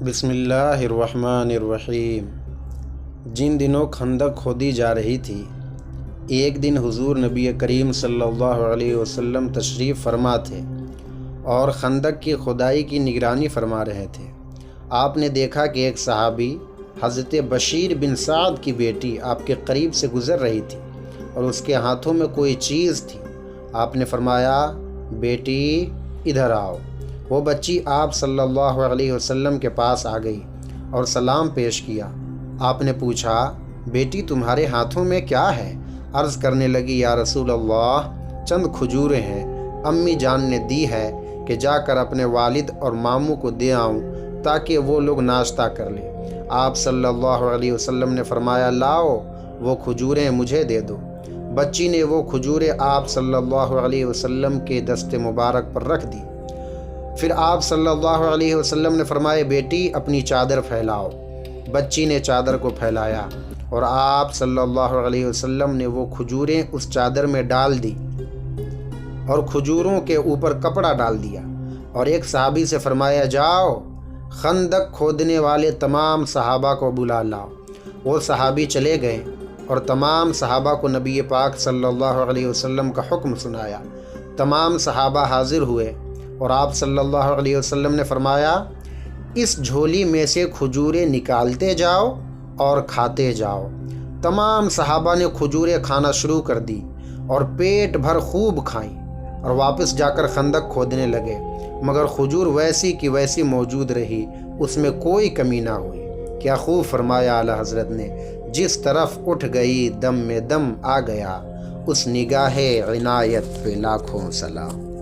بسم اللہ الرحمن الرحیم۔ جن دنوں خندق کھودی جا رہی تھی، ایک دن حضور نبی کریم صلی اللہ علیہ وسلم تشریف فرما تھے اور خندق کی کھدائی کی نگرانی فرما رہے تھے۔ آپ نے دیکھا کہ ایک صحابی حضرت بشیر بن سعد کی بیٹی آپ کے قریب سے گزر رہی تھی اور اس کے ہاتھوں میں کوئی چیز تھی۔ آپ نے فرمایا، بیٹی ادھر آؤ۔ وہ بچی آپ صلی اللہ علیہ وسلم کے پاس آ گئی اور سلام پیش کیا۔ آپ نے پوچھا، بیٹی تمہارے ہاتھوں میں کیا ہے؟ عرض کرنے لگی، یا رسول اللہ، چند کھجوریں ہیں، امی جان نے دی ہے کہ جا کر اپنے والد اور ماموں کو دے آؤں تاکہ وہ لوگ ناشتہ کر لیں۔ آپ صلی اللہ علیہ وسلم نے فرمایا، لاؤ وہ کھجوریں مجھے دے دو۔ بچی نے وہ کھجوریں آپ صلی اللہ علیہ وسلم کے دست مبارک پر رکھ دی۔ پھر آپ صلی اللہ علیہ وسلم نے فرمایا، بیٹی اپنی چادر پھیلاؤ۔ بچی نے چادر کو پھیلایا اور آپ صلی اللہ علیہ وسلم نے وہ کھجوریں اس چادر میں ڈال دی اور کھجوروں کے اوپر کپڑا ڈال دیا اور ایک صحابی سے فرمایا، جاؤ خندق کھودنے والے تمام صحابہ کو بلا لاؤ۔ وہ صحابی چلے گئے اور تمام صحابہ کو نبی پاک صلی اللہ علیہ وسلم کا حکم سنایا۔ تمام صحابہ حاضر ہوئے اور آپ صلی اللہ علیہ وسلم نے فرمایا، اس جھولی میں سے کھجوریں نکالتے جاؤ اور کھاتے جاؤ۔ تمام صحابہ نے کھجوریں کھانا شروع کر دی اور پیٹ بھر خوب کھائیں اور واپس جا کر خندق کھودنے لگے، مگر کھجور ویسی کی ویسی موجود رہی، اس میں کوئی کمی نہ ہوئی۔ کیا خوب فرمایا اعلیٰ حضرت نے، جس طرف اٹھ گئی دم میں دم آ گیا، اس نگاہ عنایت پہ لاکھوں سلام۔